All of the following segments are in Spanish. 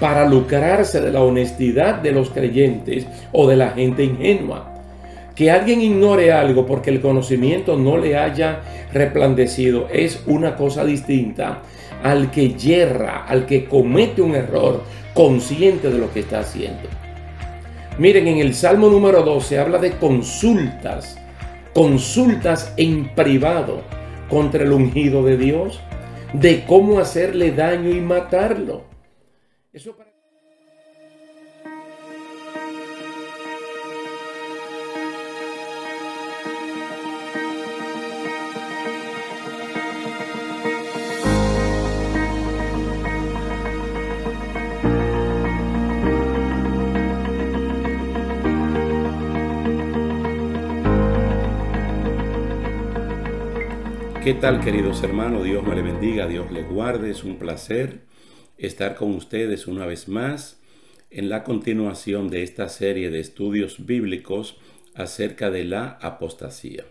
para lucrarse de la honestidad de los creyentes o de la gente ingenua. Que alguien ignore algo porque el conocimiento no le haya resplandecido es una cosa distinta al que yerra, al que comete un error consciente de lo que está haciendo. Miren, en el Salmo número 12 habla de consultas en privado contra el ungido de Dios, de cómo hacerle daño y matarlo. Eso para... ¿Qué tal, queridos hermanos? Dios me le bendiga, Dios le guarde. Es un placer estar con ustedes una vez más en la continuación de esta serie de estudios bíblicos acerca de la apostasía.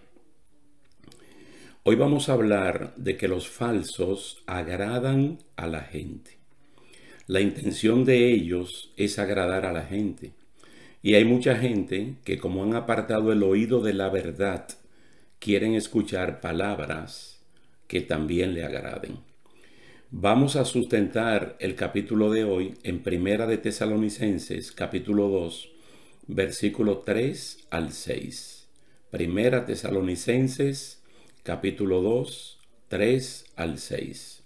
Hoy vamos a hablar de que los falsos agradan a la gente. La intención de ellos es agradar a la gente. Y hay mucha gente que, como han apartado el oído de la verdad, quieren escuchar palabras que también le agraden. Vamos a sustentar el capítulo de hoy en Primera de Tesalonicenses, capítulo 2, versículo 3 al 6. Primera Tesalonicenses, capítulo 2, 3 al 6.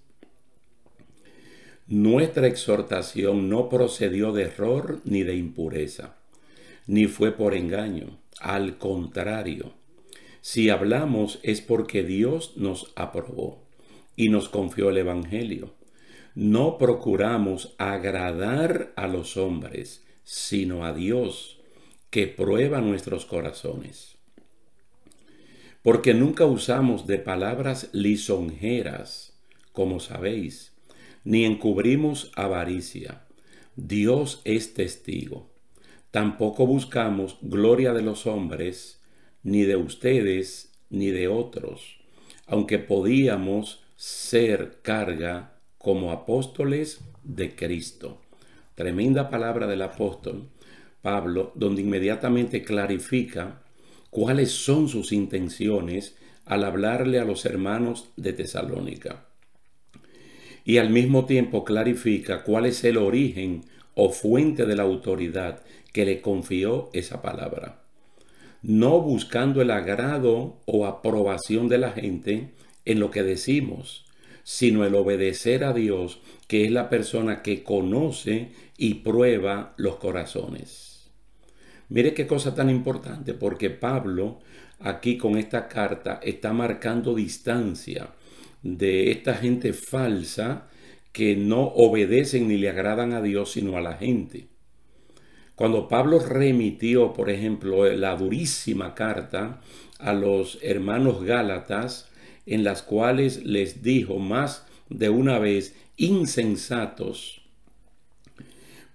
Nuestra exhortación no procedió de error ni de impureza, ni fue por engaño. Al contrario, si hablamos es porque Dios nos aprobó y nos confió el Evangelio. No procuramos agradar a los hombres, sino a Dios, que prueba nuestros corazones. Porque nunca usamos de palabras lisonjeras, como sabéis, ni encubrimos avaricia. Dios es testigo. Tampoco buscamos gloria de los hombres, ni de ustedes, ni de otros, aunque podíamos ser carga como apóstoles de Cristo. Tremenda palabra del apóstol Pablo, donde inmediatamente clarifica cuáles son sus intenciones al hablarle a los hermanos de Tesalónica. Y al mismo tiempo clarifica cuál es el origen o fuente de la autoridad que le confió esa palabra. No buscando el agrado o aprobación de la gente en lo que decimos, sino el obedecer a Dios, que es la persona que conoce y prueba los corazones. Mire qué cosa tan importante, porque Pablo aquí con esta carta está marcando distancia de esta gente falsa que no obedecen ni le agradan a Dios, sino a la gente. Cuando Pablo remitió, por ejemplo, la durísima carta a los hermanos gálatas, en las cuales les dijo más de una vez, insensatos,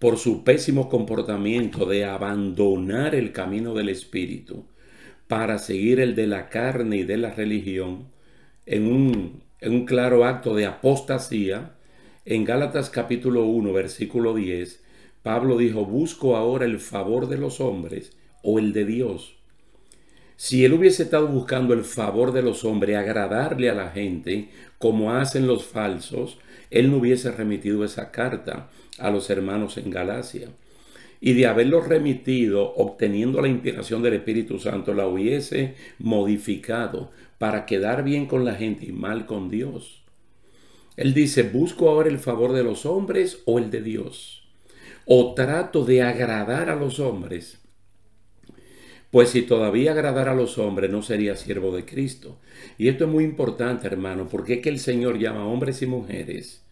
por su pésimo comportamiento de abandonar el camino del Espíritu para seguir el de la carne y de la religión, en un claro acto de apostasía, en Gálatas capítulo 1, versículo 10, Pablo dijo, busco ahora el favor de los hombres o el de Dios. Si él hubiese estado buscando el favor de los hombres, agradarle a la gente, como hacen los falsos, él no hubiese remitido esa carta a los hermanos en Galacia. Y de haberlo remitido, obteniendo la inspiración del Espíritu Santo, la hubiese modificado para quedar bien con la gente y mal con Dios. Él dice, busco ahora el favor de los hombres o el de Dios. O trato de agradar a los hombres. Pues si todavía agradara a los hombres, no sería siervo de Cristo. Y esto es muy importante, hermano, porque es que el Señor llama a hombres y mujeres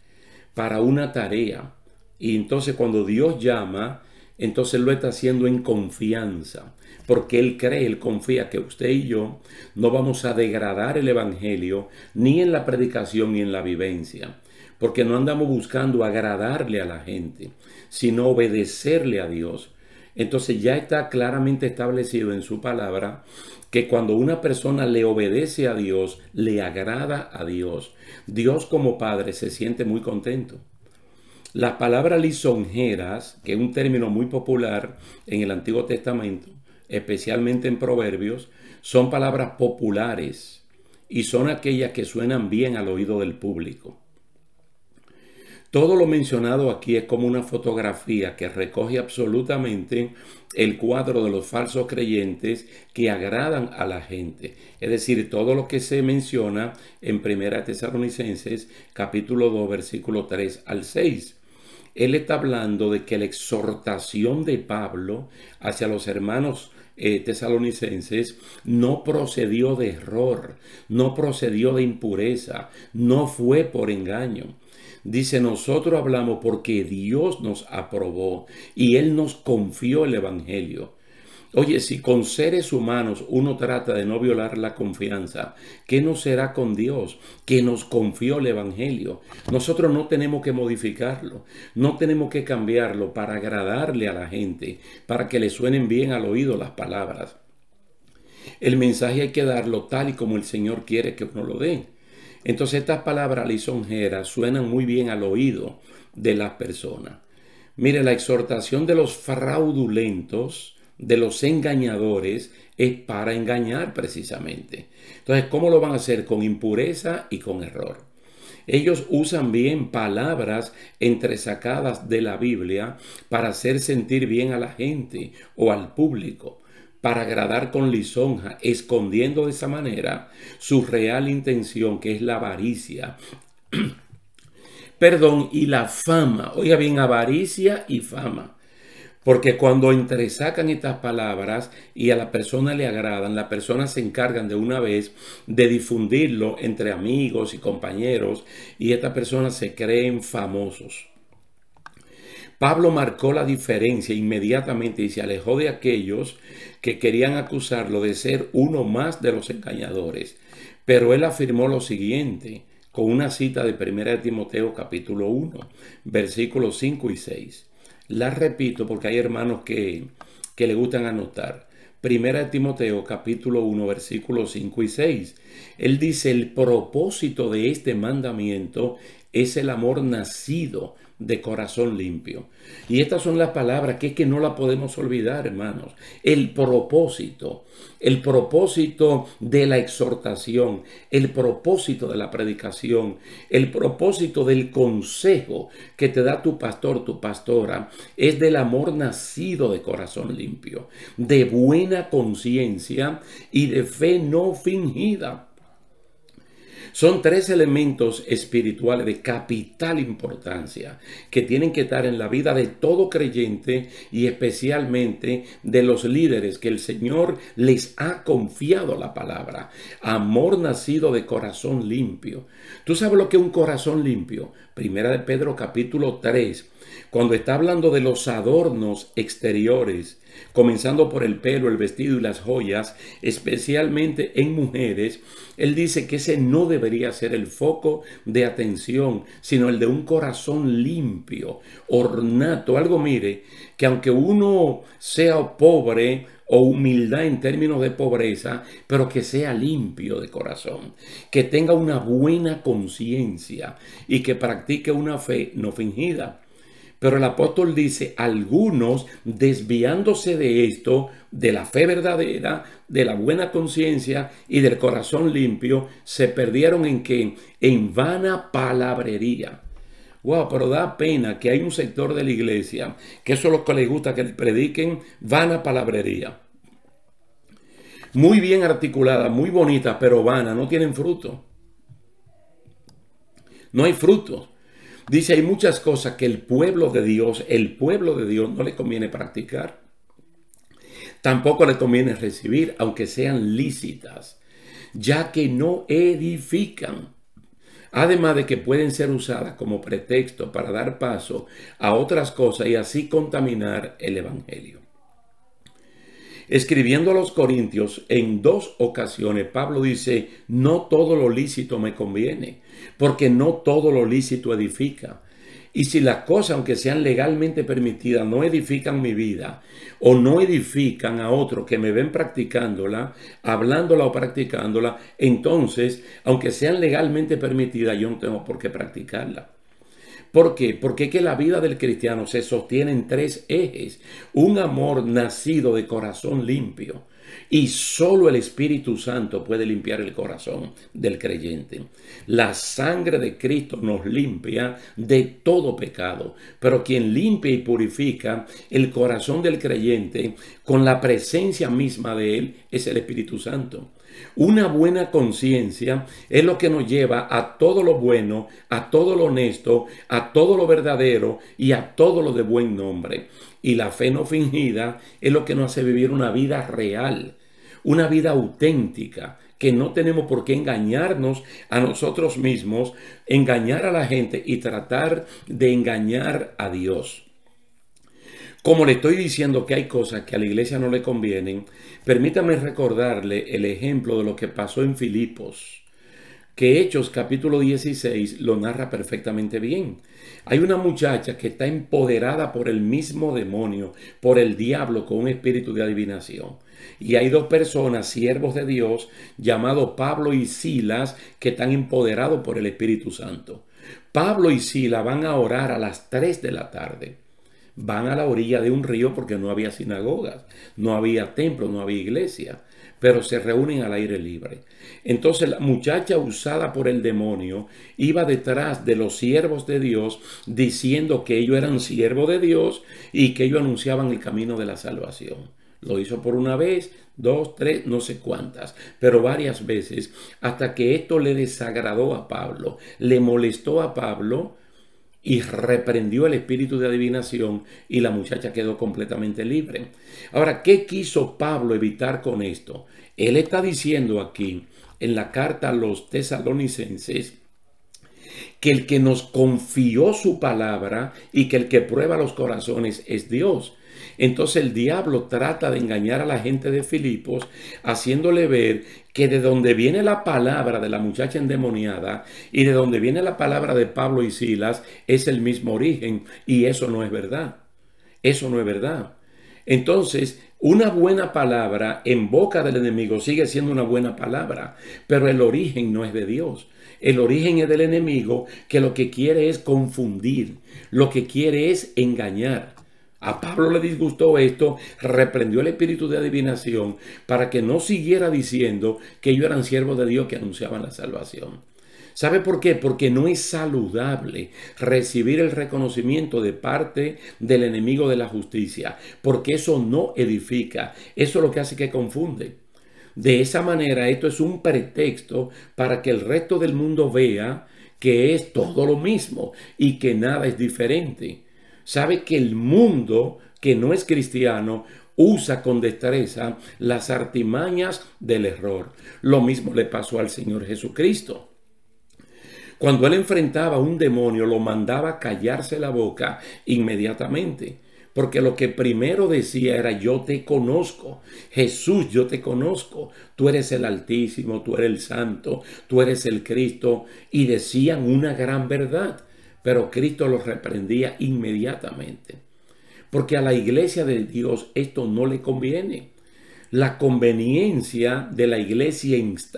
para una tarea. Y entonces cuando Dios llama, entonces lo está haciendo en confianza. Porque Él cree, Él confía que usted y yo no vamos a degradar el Evangelio ni en la predicación ni en la vivencia. Porque no andamos buscando agradarle a la gente, sino obedecerle a Dios. Entonces ya está claramente establecido en su palabra que cuando una persona le obedece a Dios, le agrada a Dios. Dios como Padre se siente muy contento. La palabra lisonjeras, que es un término muy popular en el Antiguo Testamento, especialmente en Proverbios, son palabras populares y son aquellas que suenan bien al oído del público. Todo lo mencionado aquí es como una fotografía que recoge absolutamente el cuadro de los falsos creyentes que agradan a la gente. Es decir, todo lo que se menciona en 1 Tesalonicenses capítulo 2 versículo 3 al 6. Él está hablando de que la exhortación de Pablo hacia los hermanos tesalonicenses no procedió de error, no procedió de impureza, no fue por engaño. Dice, nosotros hablamos porque Dios nos aprobó y Él nos confió el Evangelio. Oye, si con seres humanos uno trata de no violar la confianza, ¿qué no será con Dios que nos confió el Evangelio? Nosotros no tenemos que modificarlo, no tenemos que cambiarlo para agradarle a la gente, para que le suenen bien al oído las palabras. El mensaje hay que darlo tal y como el Señor quiere que uno lo dé. Entonces estas palabras lisonjeras suenan muy bien al oído de las personas. Mire, la exhortación de los fraudulentos, de los engañadores, es para engañar precisamente. Entonces, ¿cómo lo van a hacer? Con impureza y con error. Ellos usan bien palabras entresacadas de la Biblia para hacer sentir bien a la gente o al público, para agradar con lisonja, escondiendo de esa manera su real intención, que es la avaricia. Perdón, y la fama. Oiga bien, avaricia y fama. Porque cuando entresacan estas palabras y a la persona le agradan, las personas se encargan de una vez de difundirlo entre amigos y compañeros y estas personas se creen famosos. Pablo marcó la diferencia inmediatamente y se alejó de aquellos que querían acusarlo de ser uno más de los engañadores. Pero él afirmó lo siguiente con una cita de 1 Timoteo capítulo 1, versículos 5 y 6. La repito porque hay hermanos que le gustan anotar. 1 Timoteo capítulo 1 versículos 5 y 6. Él dice, el propósito de este mandamiento es el amor nacido de corazón limpio. Y estas son las palabras que es que no la podemos olvidar, hermanos. El propósito de la exhortación, el propósito de la predicación, el propósito del consejo que te da tu pastor, tu pastora, es del amor nacido de corazón limpio, de buena conciencia y de fe no fingida. Son tres elementos espirituales de capital importancia que tienen que estar en la vida de todo creyente y especialmente de los líderes que el Señor les ha confiado la palabra. Amor nacido de corazón limpio. ¿Tú sabes lo que es un corazón limpio? Primera de Pedro capítulo 3, cuando está hablando de los adornos exteriores, comenzando por el pelo, el vestido y las joyas, especialmente en mujeres, él dice que ese no debería ser el foco de atención, sino el de un corazón limpio, ornato. Algo, mire, que aunque uno sea pobre o humildad en términos de pobreza, pero que sea limpio de corazón, que tenga una buena conciencia y que practique una fe no fingida. Pero el apóstol dice, algunos desviándose de esto, de la fe verdadera, de la buena conciencia y del corazón limpio, se perdieron en ¿qué? En vana palabrería. Wow, pero da pena que hay un sector de la iglesia que eso es lo que les gusta, que les prediquen vana palabrería. Muy bien articulada, muy bonita, pero vana, no tienen fruto. No hay fruto. Dice, hay muchas cosas que el pueblo de Dios no le conviene practicar. Tampoco le conviene recibir, aunque sean lícitas, ya que no edifican. Además de que pueden ser usadas como pretexto para dar paso a otras cosas y así contaminar el evangelio. Escribiendo a los Corintios en 2 ocasiones, Pablo dice, no todo lo lícito me conviene, porque no todo lo lícito edifica. Y si las cosas, aunque sean legalmente permitidas, no edifican mi vida o no edifican a otros que me ven practicándola, hablándola o practicándola, entonces, aunque sean legalmente permitidas, yo no tengo por qué practicarla. ¿Por qué? Porque es que la vida del cristiano se sostiene en tres ejes. Un amor nacido de corazón limpio. Y solo el Espíritu Santo puede limpiar el corazón del creyente. La sangre de Cristo nos limpia de todo pecado. Pero quien limpia y purifica el corazón del creyente con la presencia misma de Él es el Espíritu Santo. Una buena conciencia es lo que nos lleva a todo lo bueno, a todo lo honesto, a todo lo verdadero y a todo lo de buen nombre. Y la fe no fingida es lo que nos hace vivir una vida real, una vida auténtica, que no tenemos por qué engañarnos a nosotros mismos, engañar a la gente y tratar de engañar a Dios. Como le estoy diciendo que hay cosas que a la iglesia no le convienen, permítame recordarle el ejemplo de lo que pasó en Filipos, que Hechos capítulo 16 lo narra perfectamente bien. Hay una muchacha que está empoderada por el mismo demonio, por el diablo, con un espíritu de adivinación. Y hay dos personas, siervos de Dios, llamados Pablo y Silas, que están empoderados por el Espíritu Santo. Pablo y Silas van a orar a las 3 de la tarde. Van a la orilla de un río porque no había sinagogas, no había templo, no había iglesia, pero se reúnen al aire libre. Entonces la muchacha usada por el demonio iba detrás de los siervos de Dios diciendo que ellos eran siervos de Dios y que ellos anunciaban el camino de la salvación. Lo hizo por una vez, dos, tres, no sé cuántas, pero varias veces, hasta que esto le desagradó a Pablo, le molestó a Pablo y reprendió el espíritu de adivinación y la muchacha quedó completamente libre. Ahora, ¿qué quiso Pablo evitar con esto? Él está diciendo aquí en la carta a los tesalonicenses que el que nos confió su palabra y que el que prueba los corazones es Dios. Entonces el diablo trata de engañar a la gente de Filipos, haciéndole ver que de donde viene la palabra de la muchacha endemoniada y de donde viene la palabra de Pablo y Silas es el mismo origen, y eso no es verdad. Eso no es verdad. Entonces, una buena palabra en boca del enemigo sigue siendo una buena palabra, pero el origen no es de Dios. El origen es del enemigo, que lo que quiere es confundir, lo que quiere es engañar. A Pablo le disgustó esto, reprendió el espíritu de adivinación para que no siguiera diciendo que ellos eran siervos de Dios que anunciaban la salvación. ¿Sabe por qué? Porque no es saludable recibir el reconocimiento de parte del enemigo de la justicia, porque eso no edifica, eso es lo que hace que confunde. De esa manera, esto es un pretexto para que el resto del mundo vea que es todo lo mismo y que nada es diferente. Sabe que el mundo que no es cristiano usa con destreza las artimañas del error. Lo mismo le pasó al Señor Jesucristo. Cuando él enfrentaba a un demonio, lo mandaba a callarse la boca inmediatamente. Porque lo que primero decía era: yo te conozco, Jesús, yo te conozco, tú eres el Altísimo, tú eres el Santo, tú eres el Cristo. Y decían una gran verdad. Pero Cristo los reprendía inmediatamente. Porque a la iglesia de Dios esto no le conviene. La conveniencia de la iglesia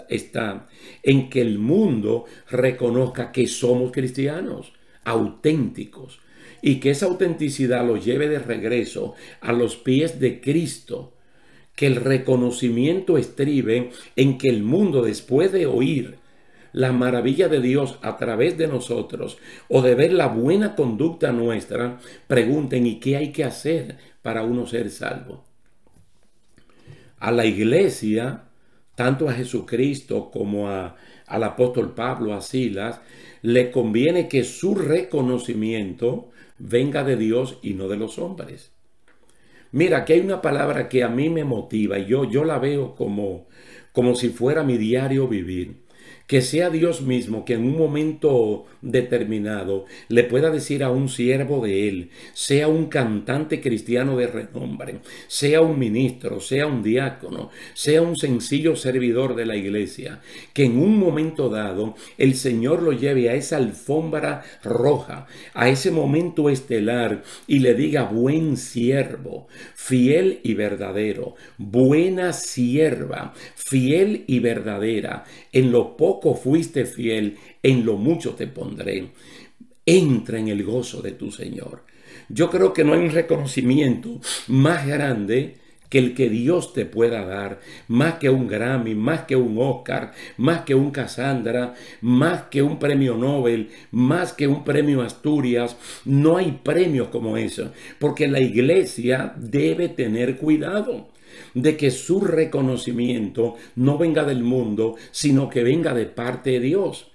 está en que el mundo reconozca que somos cristianos, auténticos, y que esa autenticidad los lleve de regreso a los pies de Cristo. Que el reconocimiento estribe en que el mundo, después de oír la maravilla de Dios a través de nosotros o de ver la buena conducta nuestra, pregunten: ¿y qué hay que hacer para uno ser salvo? A la iglesia, tanto a Jesucristo como al apóstol Pablo, a Silas, le conviene que su reconocimiento venga de Dios y no de los hombres. Mira, aquí hay una palabra que a mí me motiva y yo la veo como si fuera mi diario vivir. Que sea Dios mismo que en un momento determinado le pueda decir a un siervo de él, sea un cantante cristiano de renombre, sea un ministro, sea un diácono, sea un sencillo servidor de la iglesia, que en un momento dado el Señor lo lleve a esa alfombra roja, a ese momento estelar, y le diga: buen siervo, fiel y verdadero, buena sierva, fiel y verdadera, en lo poco fuiste fiel, en lo mucho te pondré. entra en el gozo de tu Señor. Yo creo que no hay un reconocimiento más grande que el que Dios te pueda dar, más que un Grammy, más que un Oscar, más que un Cassandra, más que un premio Nobel, más que un premio Asturias. No hay premios como eso, porque la iglesia debe tener cuidado de que su reconocimiento no venga del mundo, sino que venga de parte de Dios.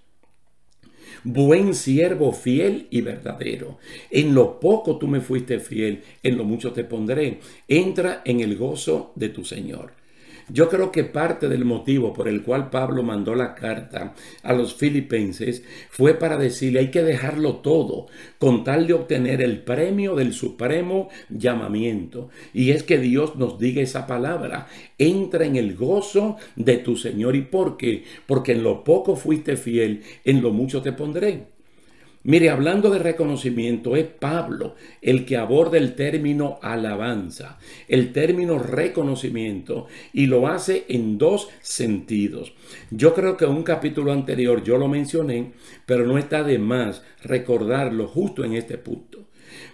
Buen siervo, fiel y verdadero. En lo poco tú me fuiste fiel, en lo mucho te pondré. Entra en el gozo de tu Señor. Yo creo que parte del motivo por el cual Pablo mandó la carta a los filipenses fue para decirle hay que dejarlo todo con tal de obtener el premio del supremo llamamiento. Y es que Dios nos diga esa palabra, entra en el gozo de tu Señor. ¿Y por qué? Porque en lo poco fuiste fiel, en lo mucho te pondré. Mire, hablando de reconocimiento, es Pablo el que aborda el término alabanza, el término reconocimiento, y lo hace en dos sentidos. Yo creo que en un capítulo anterior yo lo mencioné, pero no está de más recordarlo justo en este punto.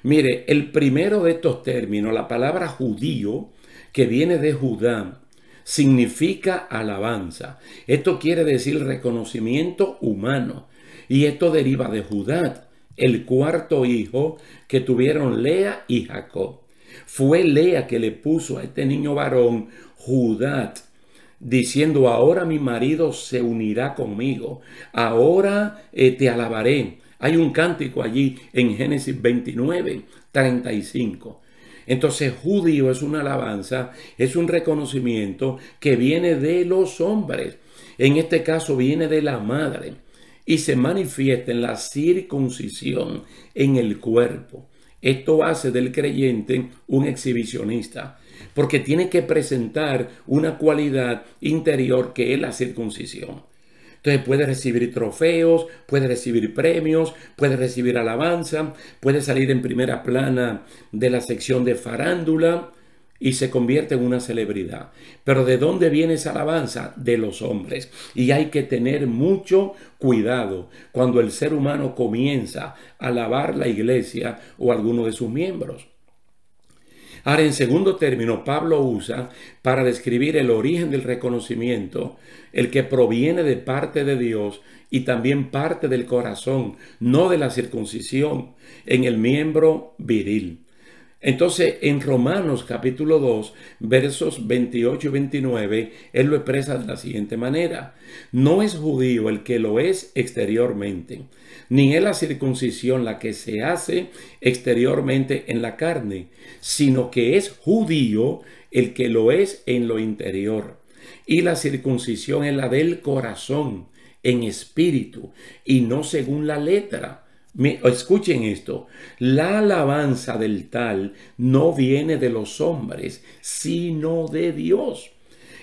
Mire, el primero de estos términos, la palabra judío, que viene de Judá, significa alabanza. Esto quiere decir reconocimiento humano. Y esto deriva de Judá, el cuarto hijo que tuvieron Lea y Jacob. Fue Lea que le puso a este niño varón Judá, diciendo, ahora mi marido se unirá conmigo, ahora te alabaré. Hay un cántico allí en Génesis 29, 35. Entonces, judío es una alabanza, es un reconocimiento que viene de los hombres. En este caso viene de la madre. Y se manifiesta en la circuncisión en el cuerpo. Esto hace del creyente un exhibicionista, porque tiene que presentar una cualidad interior que es la circuncisión. Entonces puede recibir trofeos, puede recibir premios, puede recibir alabanza, puede salir en primera plana de la sección de farándula y se convierte en una celebridad. Pero ¿de dónde viene esa alabanza? De los hombres. Y hay que tener mucho cuidado cuando el ser humano comienza a alabar la iglesia o alguno de sus miembros. Ahora, en segundo término, Pablo usa para describir el origen del reconocimiento, el que proviene de parte de Dios y también parte del corazón, no de la circuncisión, en el miembro viril. Entonces, en Romanos capítulo 2, versos 28 y 29, él lo expresa de la siguiente manera. No es judío el que lo es exteriormente, ni es la circuncisión la que se hace exteriormente en la carne, sino que es judío el que lo es en lo interior. Y la circuncisión es la del corazón, en espíritu, y no según la letra. Escuchen esto, la alabanza del tal no viene de los hombres, sino de Dios.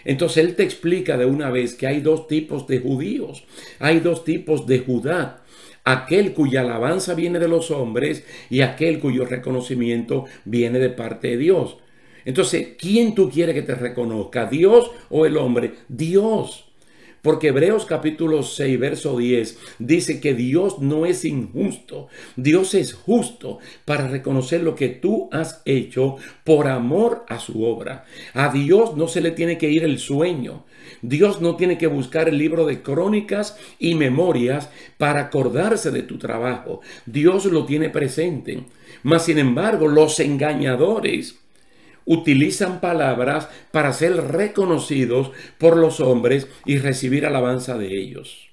Entonces él te explica de una vez que hay dos tipos de judíos, hay dos tipos de Judá. Aquel cuya alabanza viene de los hombres y aquel cuyo reconocimiento viene de parte de Dios. Entonces, ¿quién tú quieres que te reconozca? ¿Dios o el hombre? Dios. Porque Hebreos capítulo 6, verso 10 dice que Dios no es injusto. Dios es justo para reconocer lo que tú has hecho por amor a su obra. A Dios no se le tiene que ir el sueño. Dios no tiene que buscar el libro de crónicas y memorias para acordarse de tu trabajo. Dios lo tiene presente. Mas, sin embargo, los engañadores utilizan palabras para ser reconocidos por los hombres y recibir alabanza de ellos.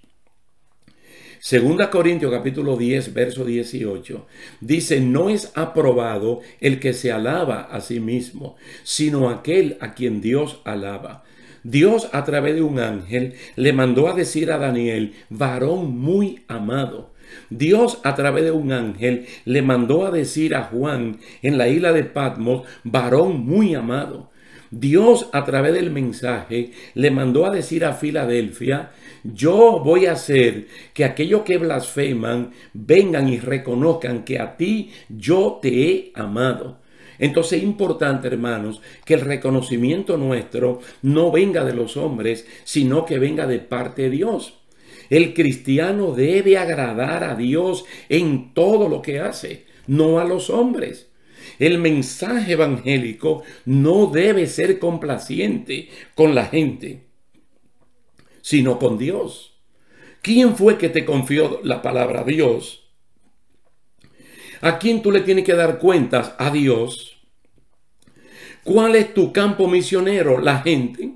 Segunda Corintios capítulo 10, verso 18, dice, no es aprobado el que se alaba a sí mismo, sino aquel a quien Dios alaba. Dios a través de un ángel le mandó a decir a Daniel, varón muy amado. Dios a través de un ángel le mandó a decir a Juan en la isla de Patmos, varón muy amado. Dios a través del mensaje le mandó a decir a Filadelfia, yo voy a hacer que aquellos que blasfeman vengan y reconozcan que a ti yo te he amado. Entonces es importante, hermanos, que el reconocimiento nuestro no venga de los hombres, sino que venga de parte de Dios. El cristiano debe agradar a Dios en todo lo que hace, no a los hombres. El mensaje evangélico no debe ser complaciente con la gente, sino con Dios. ¿Quién fue que te confió la palabra? Dios. ¿A quién tú le tienes que dar cuentas? A Dios. ¿Cuál es tu campo misionero? La gente.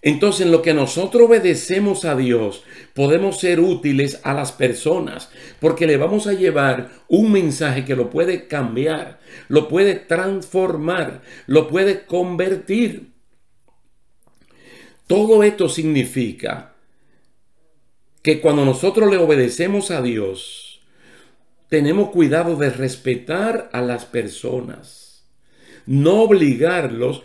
Entonces, en lo que nosotros obedecemos a Dios, podemos ser útiles a las personas, porque le vamos a llevar un mensaje que lo puede cambiar, lo puede transformar, lo puede convertir. Todo esto significa que cuando nosotros le obedecemos a Dios, tenemos cuidado de respetar a las personas, no obligarlos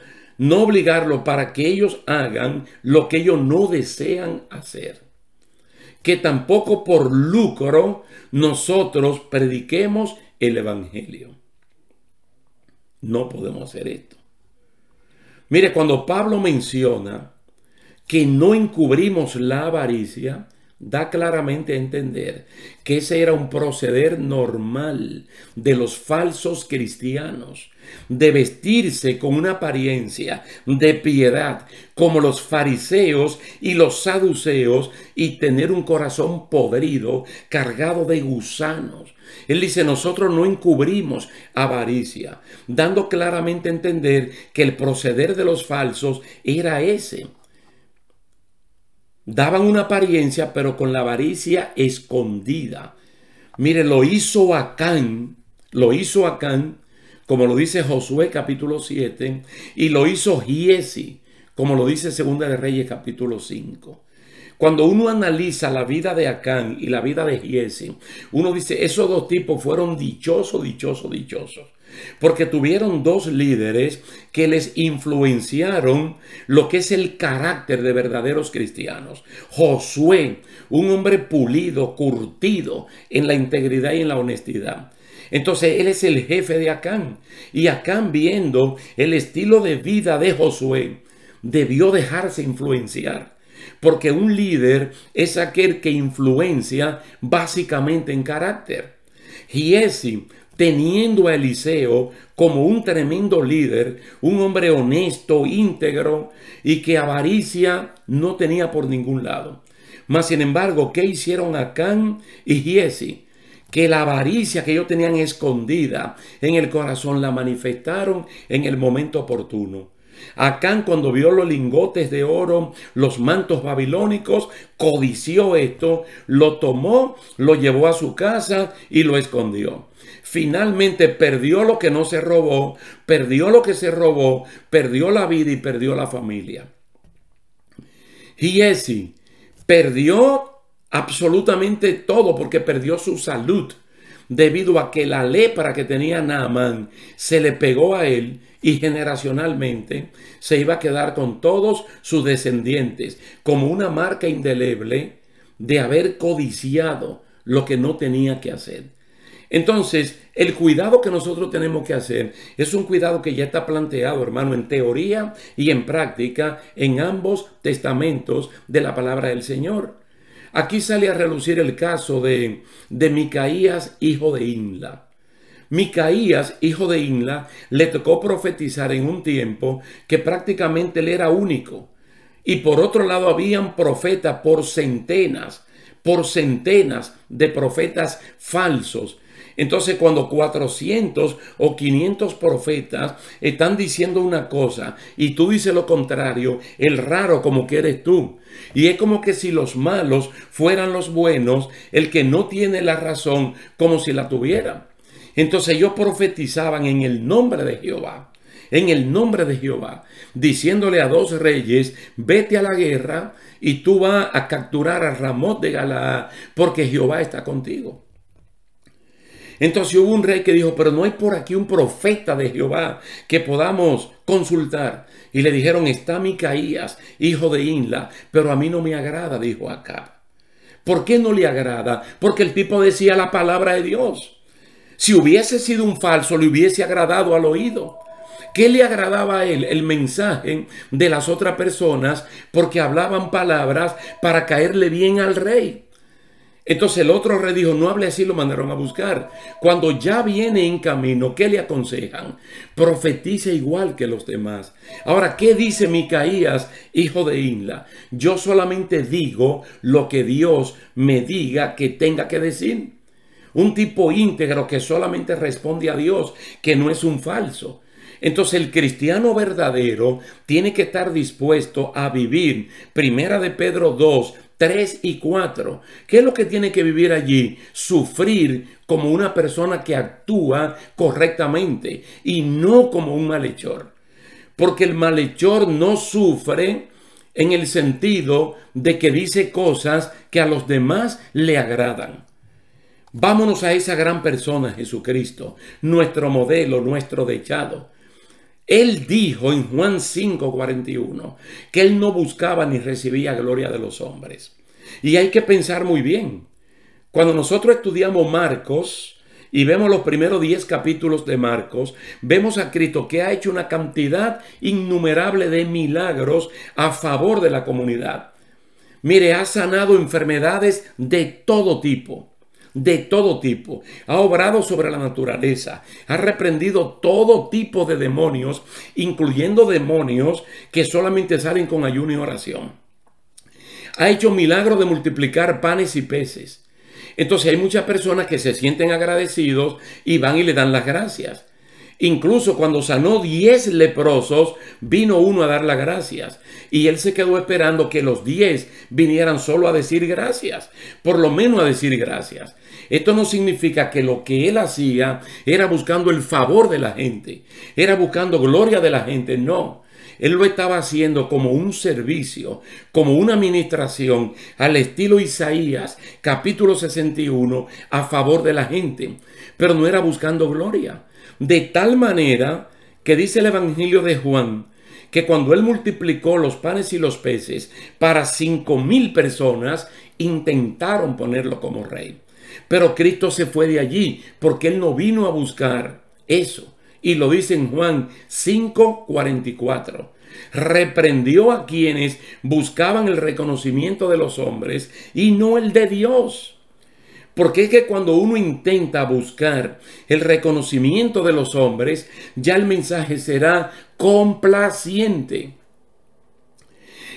para que ellos hagan lo que ellos no desean hacer. Que tampoco por lucro nosotros prediquemos el evangelio. No podemos hacer esto. Mire, cuando Pablo menciona que no encubrimos la avaricia, da claramente a entender que ese era un proceder normal de los falsos cristianos, de vestirse con una apariencia de piedad como los fariseos y los saduceos y tener un corazón podrido, cargado de gusanos. Él dice, nosotros no encubrimos avaricia, dando claramente a entender que el proceder de los falsos era ese. Daban una apariencia, pero con la avaricia escondida. Mire, lo hizo Acán, como lo dice Josué capítulo 7, y lo hizo Giezi, como lo dice Segunda de Reyes capítulo 5. Cuando uno analiza la vida de Acán y la vida de Giezi, uno dice, esos dos tipos fueron dichosos, porque tuvieron dos líderes que les influenciaron lo que es el carácter de verdaderos cristianos. Josué, un hombre pulido, curtido en la integridad y en la honestidad. Entonces él es el jefe de Acán, y Acán, viendo el estilo de vida de Josué, debió dejarse influenciar. Porque un líder es aquel que influencia básicamente en carácter. Giezi, teniendo a Eliseo como un tremendo líder, un hombre honesto, íntegro y que avaricia no tenía por ningún lado. Mas sin embargo, ¿qué hicieron Acán y Giezi? Que la avaricia que ellos tenían escondida en el corazón la manifestaron en el momento oportuno. Acán, cuando vio los lingotes de oro, los mantos babilónicos, codició esto, lo tomó, lo llevó a su casa y lo escondió. Finalmente perdió lo que no se robó, perdió lo que se robó, perdió la vida y perdió la familia. Giezi perdió absolutamente todo porque perdió su salud, debido a que la lepra que tenía Naamán se le pegó a él y generacionalmente se iba a quedar con todos sus descendientes como una marca indeleble de haber codiciado lo que no tenía que hacer. Entonces, el cuidado que nosotros tenemos que hacer es un cuidado que ya está planteado, hermano, en teoría y en práctica en ambos testamentos de la palabra del Señor. Aquí sale a relucir el caso de Micaías, hijo de Imla. Micaías, hijo de Imla, le tocó profetizar en un tiempo que prácticamente él era único. Y por otro lado habían profetas por centenas de profetas falsos. Entonces, cuando 400 o 500 profetas están diciendo una cosa y tú dices lo contrario, el raro como que eres tú. Y es como que si los malos fueran los buenos, el que no tiene la razón como si la tuviera. Entonces ellos profetizaban en el nombre de Jehová. Diciéndole a dos reyes, vete a la guerra y tú vas a capturar a Ramot de Galaad porque Jehová está contigo. Entonces hubo un rey que dijo, pero no hay por aquí un profeta de Jehová que podamos consultar. Y le dijeron, está Micaías, hijo de Imla, pero a mí no me agrada, dijo Acab. ¿Por qué no le agrada? Porque el tipo decía la palabra de Dios. Si hubiese sido un falso, le hubiese agradado al oído. ¿Qué le agradaba a él? El mensaje de las otras personas, porque hablaban palabras para caerle bien al rey. Entonces el otro rey dijo, no hable así, lo mandaron a buscar. Cuando ya viene en camino, ¿qué le aconsejan? Profetice igual que los demás. Ahora, ¿qué dice Micaías, hijo de Imla? Yo solamente digo lo que Dios me diga que tenga que decir. Un tipo íntegro que solamente responde a Dios, que no es un falso. Entonces el cristiano verdadero tiene que estar dispuesto a vivir. Primera de Pedro 2, 3 y 4. ¿Qué es lo que tiene que vivir allí? Sufrir como una persona que actúa correctamente y no como un malhechor. Porque el malhechor no sufre en el sentido de que dice cosas que a los demás le agradan. Vámonos a esa gran persona, Jesucristo, nuestro modelo, nuestro dechado. Él dijo en Juan 5:41 que él no buscaba ni recibía gloria de los hombres. Y hay que pensar muy bien. Cuando nosotros estudiamos Marcos y vemos los primeros 10 capítulos de Marcos, vemos a Cristo que ha hecho una cantidad innumerable de milagros a favor de la comunidad. Mire, ha sanado enfermedades de todo tipo. De todo tipo, ha obrado sobre la naturaleza, ha reprendido todo tipo de demonios, incluyendo demonios que solamente salen con ayuno y oración. Ha hecho milagros de multiplicar panes y peces. Entonces hay muchas personas que se sienten agradecidos y van y le dan las gracias. Incluso cuando sanó 10 leprosos, vino uno a dar las gracias. Y él se quedó esperando que los 10 vinieran solo a decir gracias. Por lo menos a decir gracias. Esto no significa que lo que él hacía era buscando el favor de la gente. Era buscando gloria de la gente. No. Él lo estaba haciendo como un servicio, como una administración al estilo Isaías, capítulo 61, a favor de la gente. Pero no era buscando gloria. De tal manera que dice el Evangelio de Juan, que cuando él multiplicó los panes y los peces para 5,000 personas, intentaron ponerlo como rey. Pero Cristo se fue de allí porque él no vino a buscar eso. Y lo dice en Juan 5:44. Reprendió a quienes buscaban el reconocimiento de los hombres y no el de Dios. Porque es que cuando uno intenta buscar el reconocimiento de los hombres, ya el mensaje será complaciente.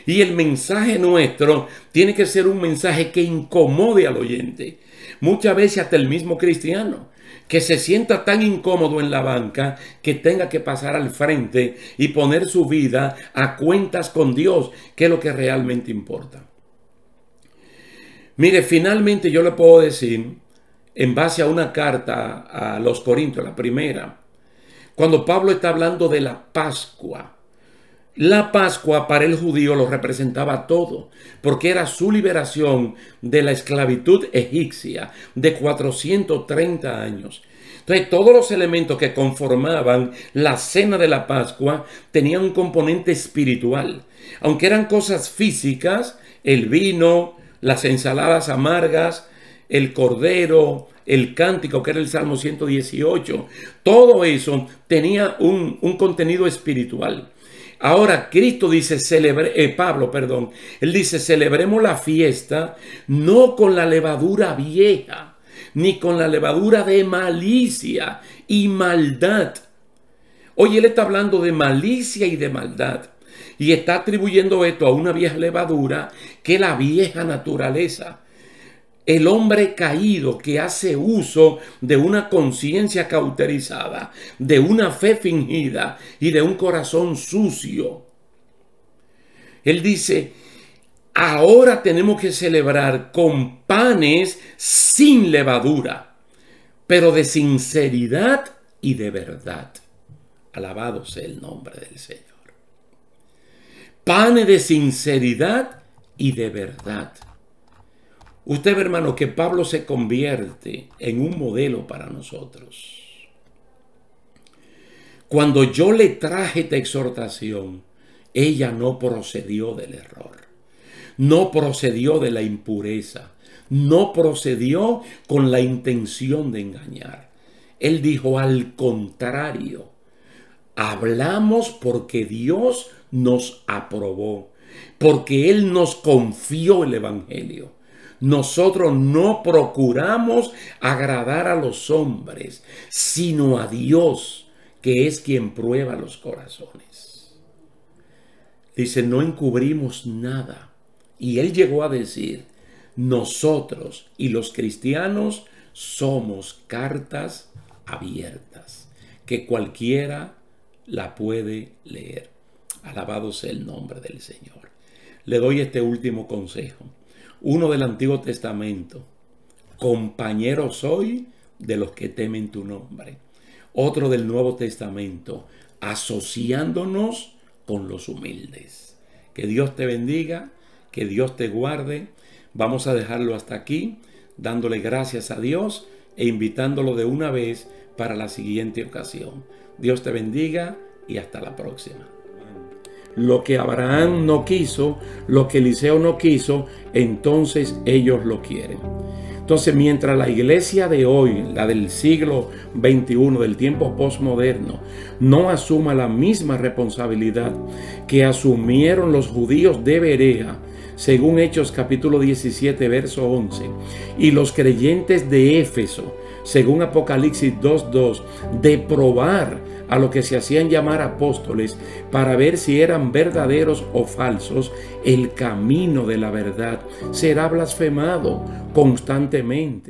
Y el mensaje nuestro tiene que ser un mensaje que incomode al oyente. Muchas veces hasta el mismo cristiano, que se sienta tan incómodo en la banca que tenga que pasar al frente y poner su vida a cuentas con Dios, que es lo que realmente importa. Mire, finalmente yo le puedo decir, en base a una carta a los Corintios, la primera, cuando Pablo está hablando de la Pascua. La Pascua para el judío lo representaba todo, porque era su liberación de la esclavitud egipcia de 430 años. Entonces, todos los elementos que conformaban la cena de la Pascua tenían un componente espiritual. Aunque eran cosas físicas, el vino, las ensaladas amargas, el cordero, el cántico que era el Salmo 118, todo eso tenía un contenido espiritual. Ahora Cristo dice, él dice, celebremos la fiesta no con la levadura vieja, ni con la levadura de malicia y maldad. Hoy él está hablando de malicia y de maldad. Y está atribuyendo esto a una vieja levadura que es la vieja naturaleza. El hombre caído que hace uso de una conciencia cauterizada, de una fe fingida y de un corazón sucio. Él dice, ahora tenemos que celebrar con panes sin levadura, pero de sinceridad y de verdad. Alabado sea el nombre del Señor. Panes de sinceridad y de verdad. Usted ve, hermano, que Pablo se convierte en un modelo para nosotros. Cuando yo le traje esta exhortación, ella no procedió del error, no procedió de la impureza, no procedió con la intención de engañar. Él dijo al contrario. Hablamos porque Dios nos aprobó, porque Él nos confió el Evangelio. Nosotros no procuramos agradar a los hombres, sino a Dios, que es quien prueba los corazones. Dice, no encubrimos nada. Y Él llegó a decir, nosotros y los cristianos somos cartas abiertas, que cualquiera la puede leer. Alabado sea el nombre del Señor. Le doy este último consejo. Uno del Antiguo Testamento. Compañero soy de los que temen tu nombre. Otro del Nuevo Testamento. Asociándonos con los humildes. Que Dios te bendiga, que Dios te guarde. Vamos a dejarlo hasta aquí, dándole gracias a Dios e invitándolo de una vez para la siguiente ocasión. Dios te bendiga y hasta la próxima. Lo que Abraham no quiso, lo que Eliseo no quiso, entonces ellos lo quieren. Entonces, mientras la iglesia de hoy, la del siglo XXI, del tiempo postmoderno, no asuma la misma responsabilidad que asumieron los judíos de Berea, según Hechos capítulo 17, verso 11, y los creyentes de Éfeso, según Apocalipsis 2:2, de probar a lo que se hacían llamar apóstoles para ver si eran verdaderos o falsos, el camino de la verdad será blasfemado constantemente.